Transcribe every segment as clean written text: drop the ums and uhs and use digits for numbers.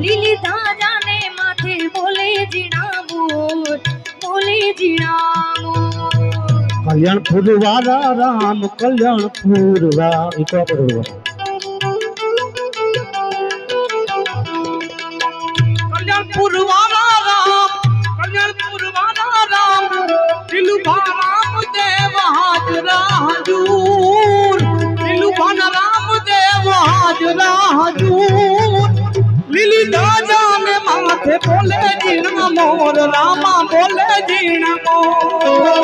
લીલી ધાજા ને માથે બોલે જીણા મોર, બોલે જીણા મોર। કલ્યાણપુર વાળા રામ કલ્યાણપુર વાળા ઈ તો આપણે कल्याणपुर वाला राम, कल्याणपुर वाला राम, दिलुभा राम देव हाजरा हजूर, दिलुभा राम देव हाजरा हजूर। लिली दाजा में माथे बोले जीना मोर, रामा बोले जीना मोर।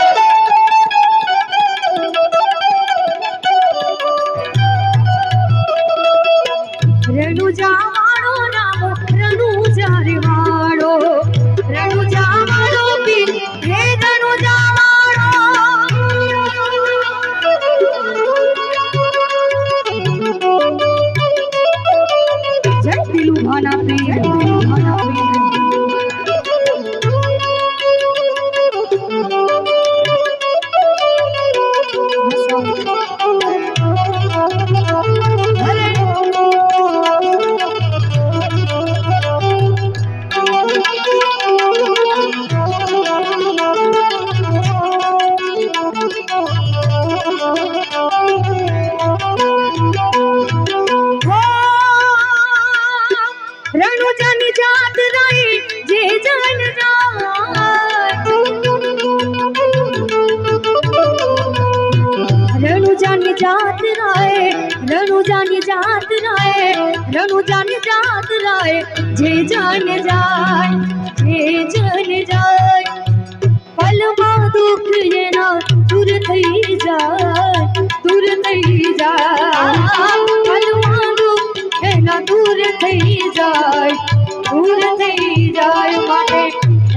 रनुजा वाळो राम रनुजा रे वाळो, रनुजा वाळो पीर हे रनुजा वाळो। जय दिलू भाना पीर, दिलू भाना पीर। रनुजानी जात राई जे जन रनुजानी जात राय, रनुजानी जात राय, रनुजानी जात राय जे जन जाय, जे जन जाय। पलमा दुख ये ना दूर थई जाय, दूर थई जाय। पलमा दुख ये ना दूर थई जाय, दूर थई जाय। माटे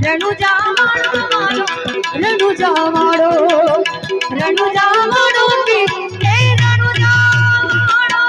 रनुजा वाळो मारो, रनुजा वाळो, रनुजा वाळो के रनुजा वाळो।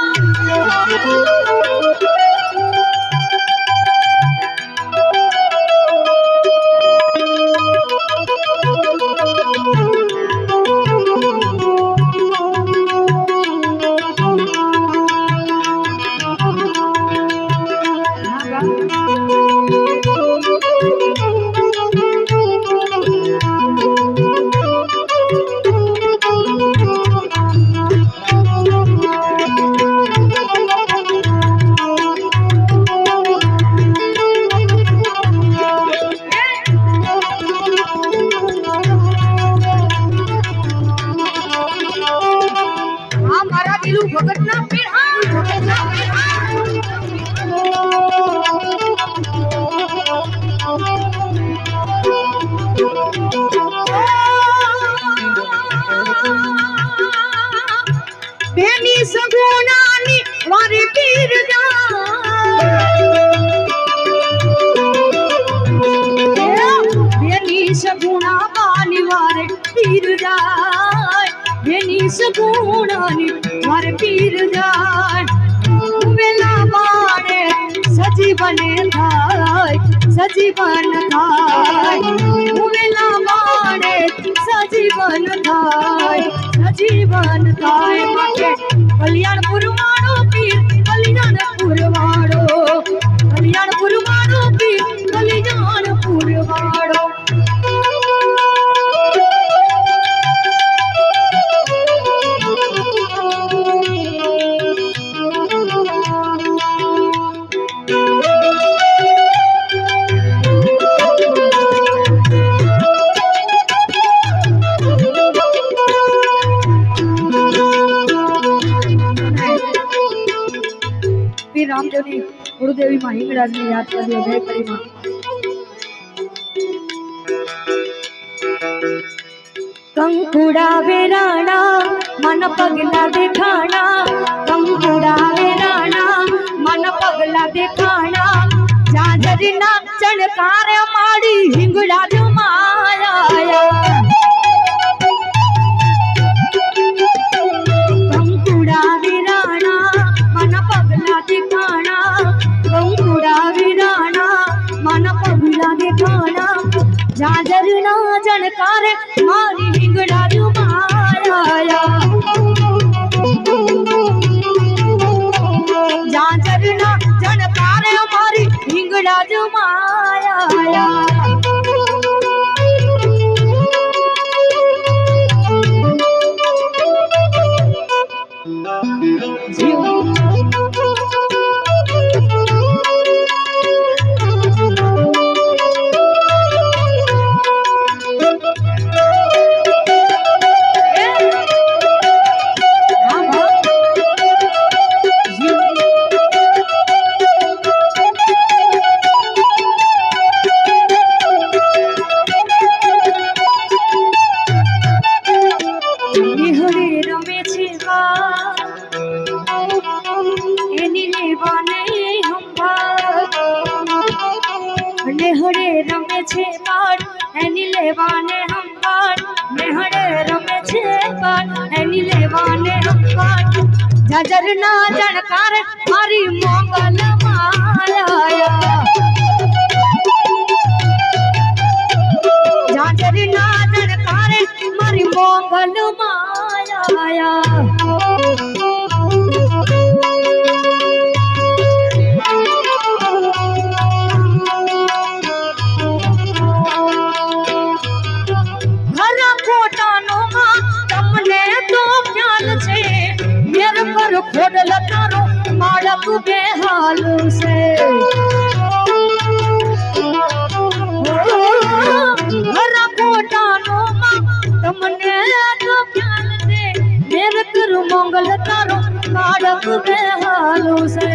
बेनी सगुणानी वारे पीर बेनी सगुणा बानी वारे पीर जाय, बेनी सगुणानी वारे पीर जाय। वेला बाणे सजीवन थाय, सजीवन थाय। वेला बाणे सजीवन थाय, सजीवन थाय। माटे कल्याणपुर वाळो पीर, कल्याणपुर वाळो, कल्याणपुर वाळो पीर, कल्याणपुर वाळो। रामदेवनी गुरुदेवी मां हिंगराज ने याद कर्यो जय करी मां। कंकुड़ा वेराणा मन पगला दिखाना, कंकुड़ा वेराणा मन पगला दिखाना। जाजरीना चणकार माड़ी हिंगराज माया। कंकुड़ा वेराणा मन पगला दिखाना, कंकुड़ा वेराणा मन पगला दिखाना। जाजरना जनकार मारी हिंगराज माया। जाजरना जनकार ને મારી હિંગળાજ માયા નેહડે રમે છે બાળ એની લેવાને હંબાળ નેહડે રમે છે બાળ એની લેવાને હંબાળ જાજર ના જણકાર મારી મોગલ માયા જાજર ના જણકાર મારી મોગલ માયા ખોડલ તારો માળક બેહાલ છે હરા કોટાનો માં તમને તો ખ્યાલ છે મેર કરું મંગલ તારો માળક બેહાલ છે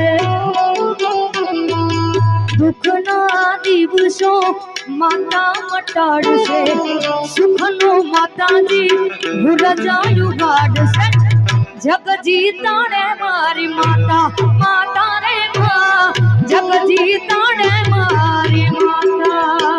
દુઃખના દિવસો માતા મટાડશે સુખનો માતાજી ભૂરજાયું ગાડશે જગજીતાણે મારી માતા માતા રે મા જગજીતાણે મારી માતા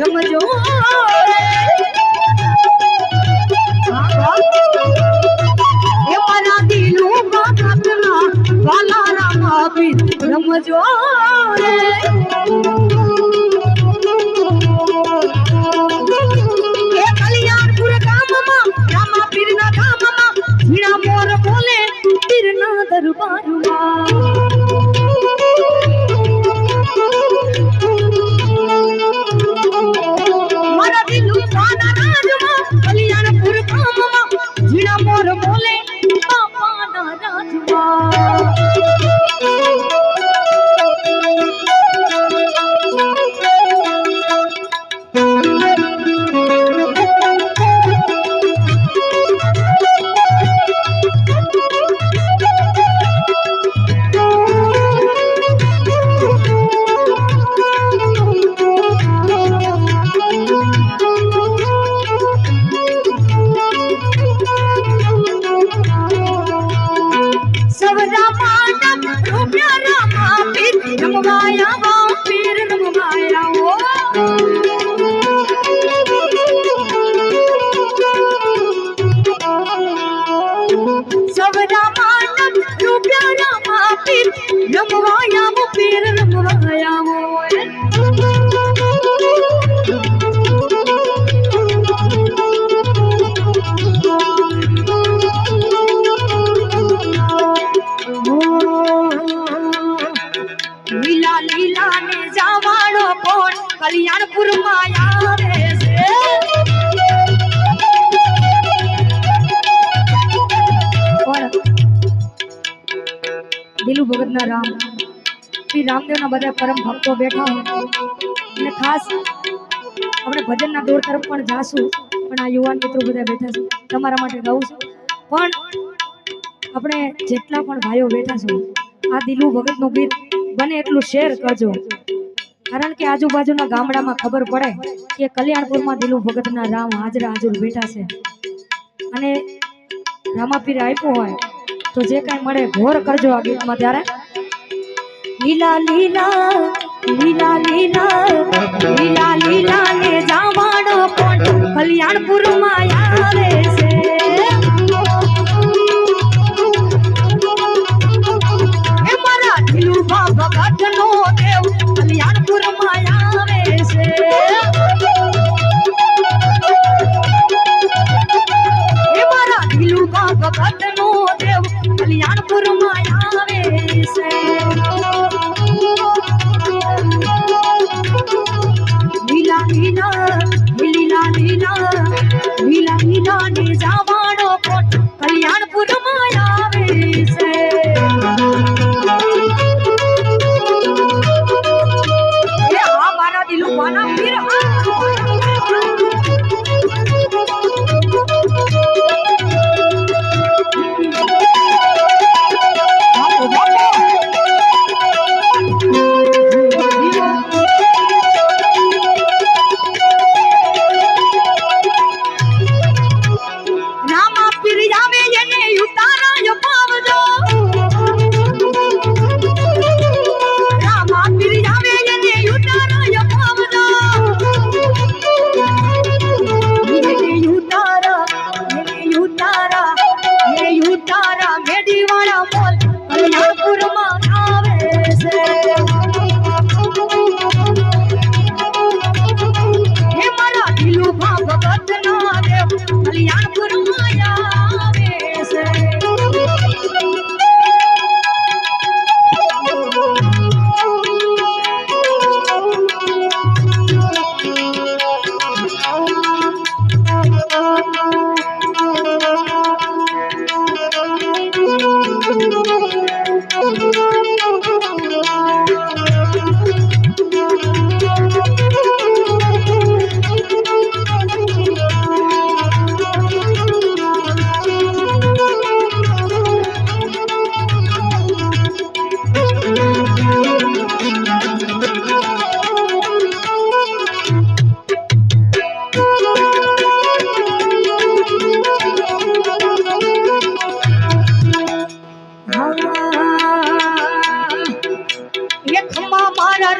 રમજો એ મારા દિલું બાતના વાલા રામા પીર રમજો રે એ કલ્યાણપુર ગામમાં રામા પીરના ધામમાં ઝીણા મોર બોલે પીરના દરબારમાં ભગતના રામ શ્રી રામદેવના બધા પરમ ભક્તો બેઠા હોય અને ખાસ આપણે ભજનના દોર તરફ પણ જાશું, પણ આ યુવાન મિત્રો બધા બેઠા છે તમારા માટે ગાઉં છું. પણ આપણે જેટલા પણ ભાઈઓ બેઠા છો આ દિલુ ભગતનું ગીત બને એટલું શેર કરજો, કારણ કે આજુબાજુના ગામડામાં ખબર પડે કે કલ્યાણપુરમાં દિલુ ભગતના રામ હાજરા હાજર બેઠા છે અને રામાપીર આપ્યું હોય તો જે કાંઈ મળે ઘોર કરજો આ ગીતમાં. ત્યારે લીલા લીલા લીલા લીલા લીલા લીલા ને જાવાડો કોણ કલ્યાણપુરમાં આવે છે. એ મારા દિલુ ભગતનો દેવ કલ્યાણપુરમાં આવે છે. એ મારા દિલુ ભગતનો દેવ કલ્યાણપુરમાં આવે છે. લીલા લીલા લીલા લીલા લીલા લીલા ને જાવાડો કોટ કલ્યાણપુરમાં આવે છે. એ આ મારા દિલુબાના પીર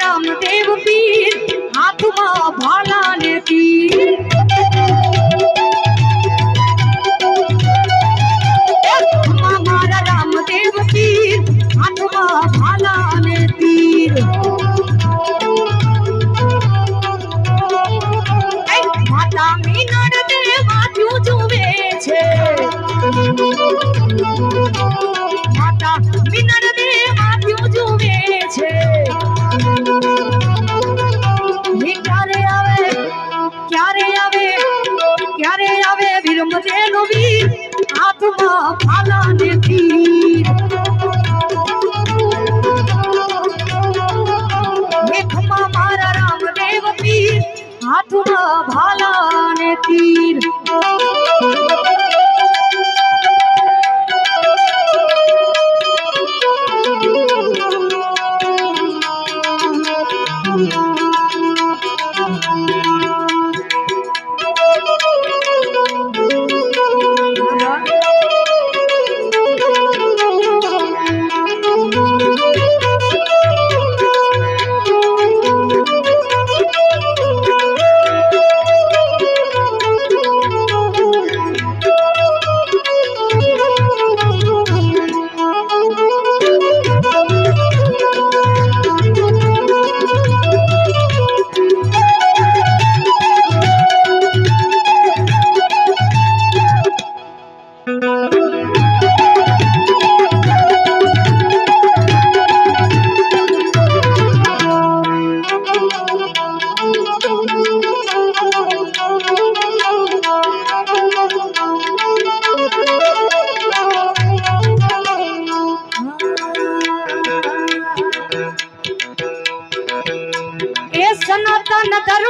રામદેવ પીર હાથમાં ભાલા ને તીર. મારા રામદેવ પીર હાથમાં ભાલા ને તીર. માતા મીનળ દે માથું જુએ છે. માતા મીનળ દે માથું જુએ છે. ક્યારે આવે વીરમદેવનો વીર હાથમાં ભાલા ને તીર. લેખમાં મારા રામદેવ પીર હાથમાં ભાલા ને તીર.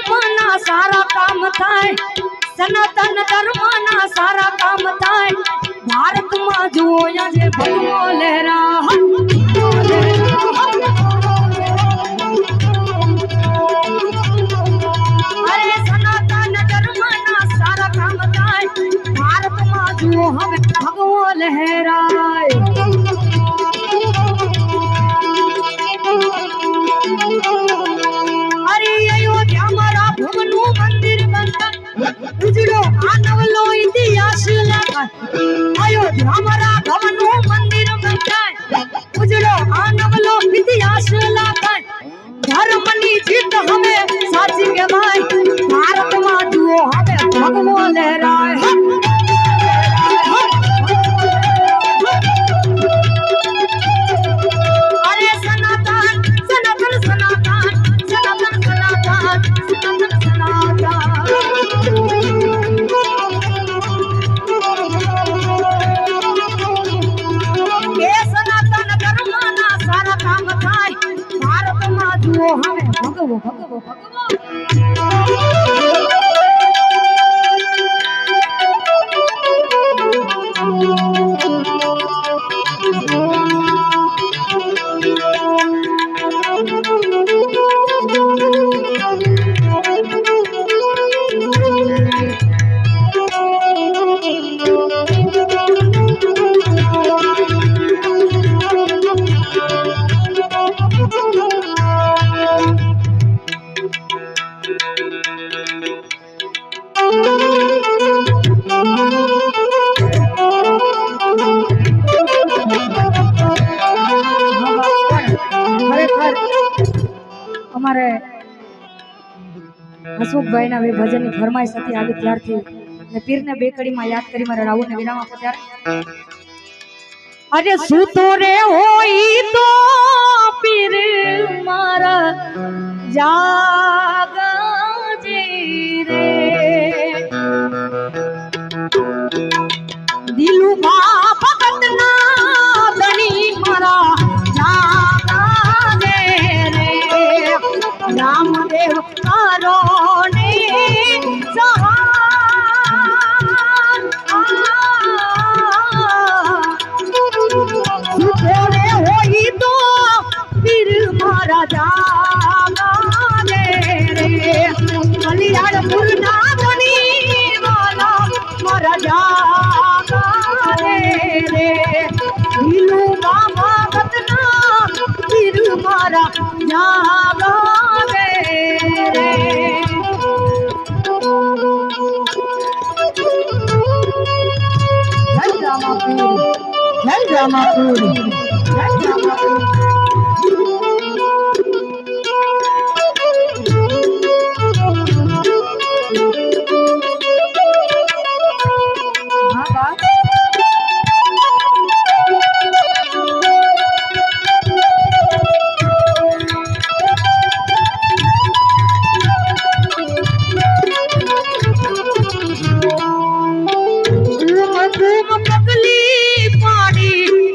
ધર્મના સારા કામ થાય, સનાતન ધર્મના સારા કામ થાય, ભારતમાં જુઓ આજે ભગવો લહેરા. અરે સનાતન ધર્મના સારા કામ થાય, ભારતમાં જુઓ હવે ભગવો લહેરાય. અરે અયોધ્યામાં રામનું મંદિર બંધાય, ઉજળો આ નવલો ઇતિહાસ લખાય. અયોધ્યામાં રામનું મંદિર બંધાય, ઉજળો આ નવલો ઇતિહાસ લખાય. ધર્મની જીત હવે સાચી કહેવાય, ભારતમાં જુઓ હવે ભગવો લહેરાય. અરે સનાતન સનાતન સનાતન સનાતન સનાતન સનાતન સનાતન. એ સનાતન ધર્મના સારા કામ થાય, ભારતમાં જુઓ હવે ભગવો ભગવો ભગવો. અમારે હસુખભાઈના ભજનની ફરમાઈશ હતી આવી ત્યારથી ને પીરને બે કડીમાં યાદ કરી મારે રાહુલને વિરામ આપો ત્યારે. અરે સૂતો રે હોય તો પીર મારા જાગજે રે, દિલુભા ભગતના ધણી મારા જાગજે રે. રામદેવ કારો ને સહાય, સુખોરે હોય તો પીર મારા જાગજે રે. કલ્યાણપુરના ધણી વાલા મારા જાગજે રે. દિલુભા ભગતના પીર મારા જાગજે રે. જય રામાપુર, જય રામાપુર, જય રામાપુર. હા બા.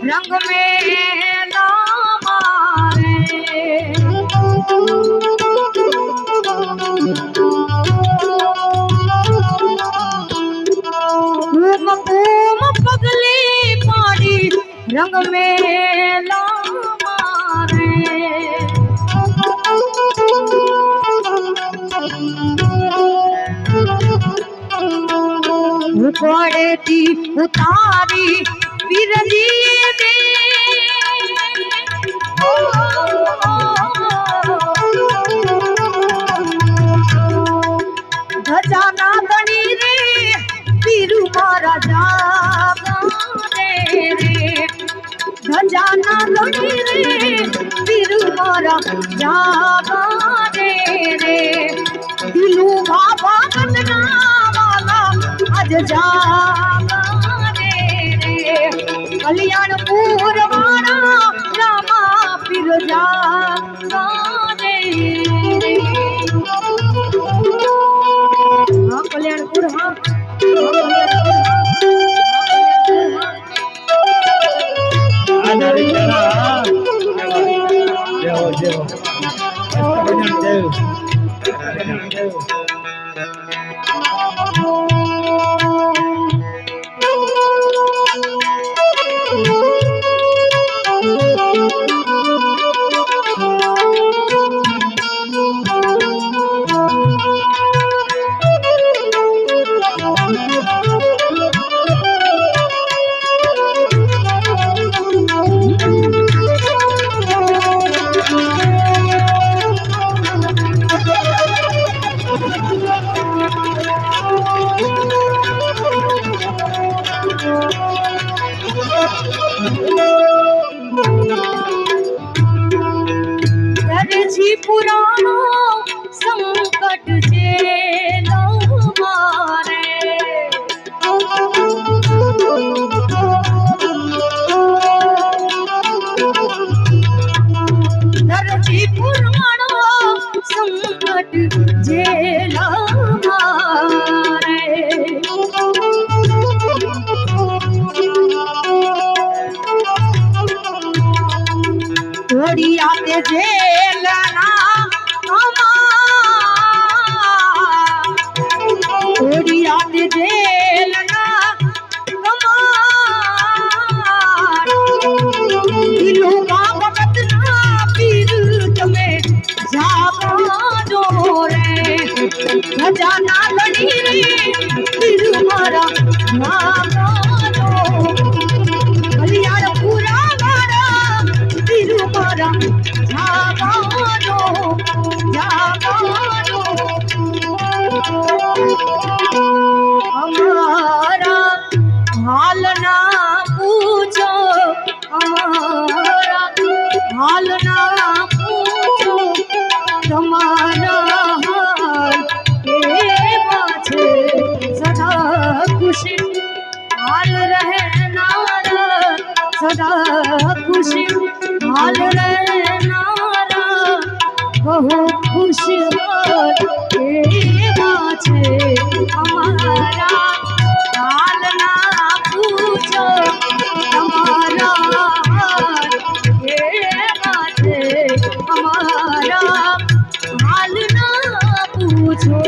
रंग में मारे घूम घूम पगली पाड़ी रंग में मारे उतारे थी उतारी विरजी खजाना बनी रे पीरू मारा जागने रे. खजाना बनी रे पीरू मारा जागने रे. दिलू बाबा बदना वाला आज जागने रे. कल्याणपुर वाला रामा पीर जागने रे. हाँ कल्याणपुर हाँ દેવ દરજી પુરાણો સંકટ જેલો મારે દરજી પુરાણો સંકટ જેલો મારે થોડી આતે જેલના થોડી આતે જેલના દિલોમાં વખતના પીર તમે જાગો રે ખજાના લડી રે પીર મારા જાગો કલ્યાણ પૂરા મારા પીર મારા જાગો અમારા હાલ ના પૂછો અમારા હાલ ના પૂછો તમારા હાલ કેવા છે સદા ખુશી હાલ રહેનારા સદા ખુશી હાલ રહેનારા બહુ ખુશ કેવા છે અમારા હાલના પૂછો તમારા હાલ કેવા છે અમારા હાલના પૂછો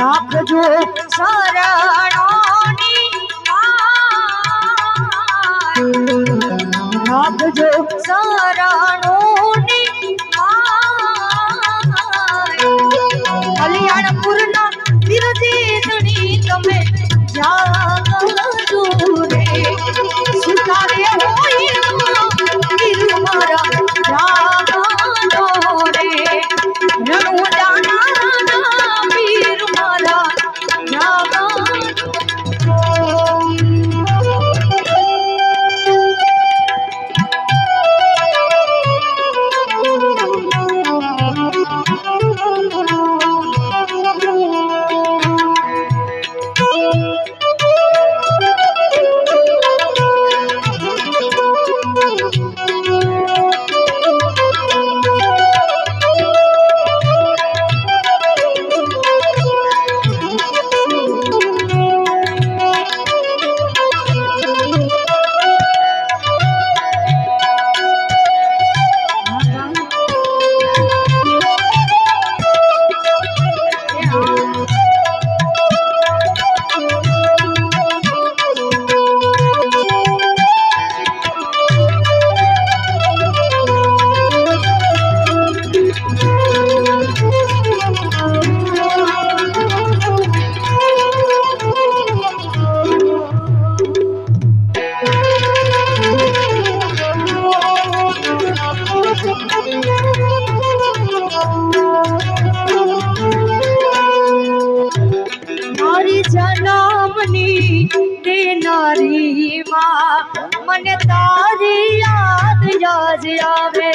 રાખજો શરણોની રાખજો શરણોની કલ્યાણપુરના બિરજીતની તમે જાગજો રે સુતારે હોય બિર મારા જાગજો રે રણુજાના બિર મારા જાગજો મને તારી યાદ યાદ આવે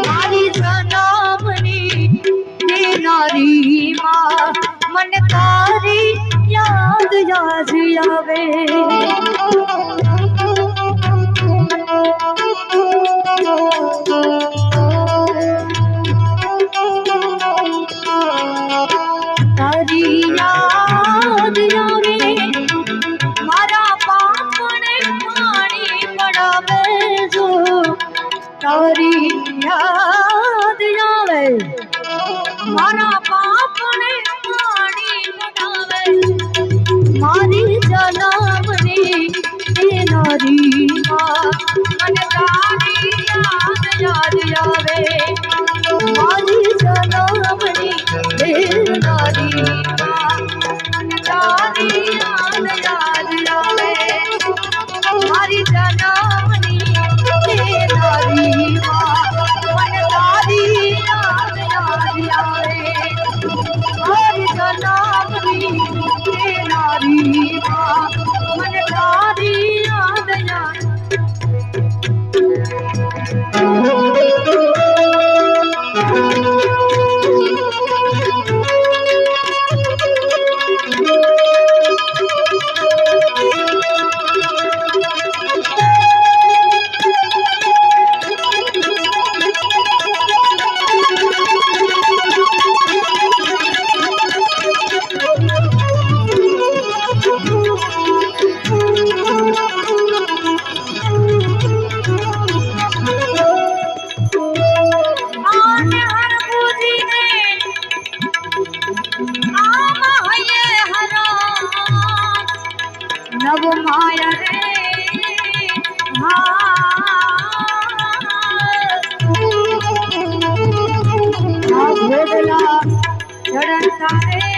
મારી જન્મની દેનારી માં મને તારી યાદ યાદ આવે તારી યાદ આવે મારા પાપને પાણી પડાવે જો તારી યાદ આવે મારા પાપને પાણી પડાવે મારી જન્મની દેનારી માં મને તારી યાદ યાદ આવે મારી જન્મની દેનારી માં મને તારી યાદ યાદ આવે મારી જન્મની દેનારી માં મને તારી યાદ યાદ આવે મારી જન્મની દેનારી માં મને તારી યાદ યાદ નવ માયા રે ઘોડલા ચડતા રે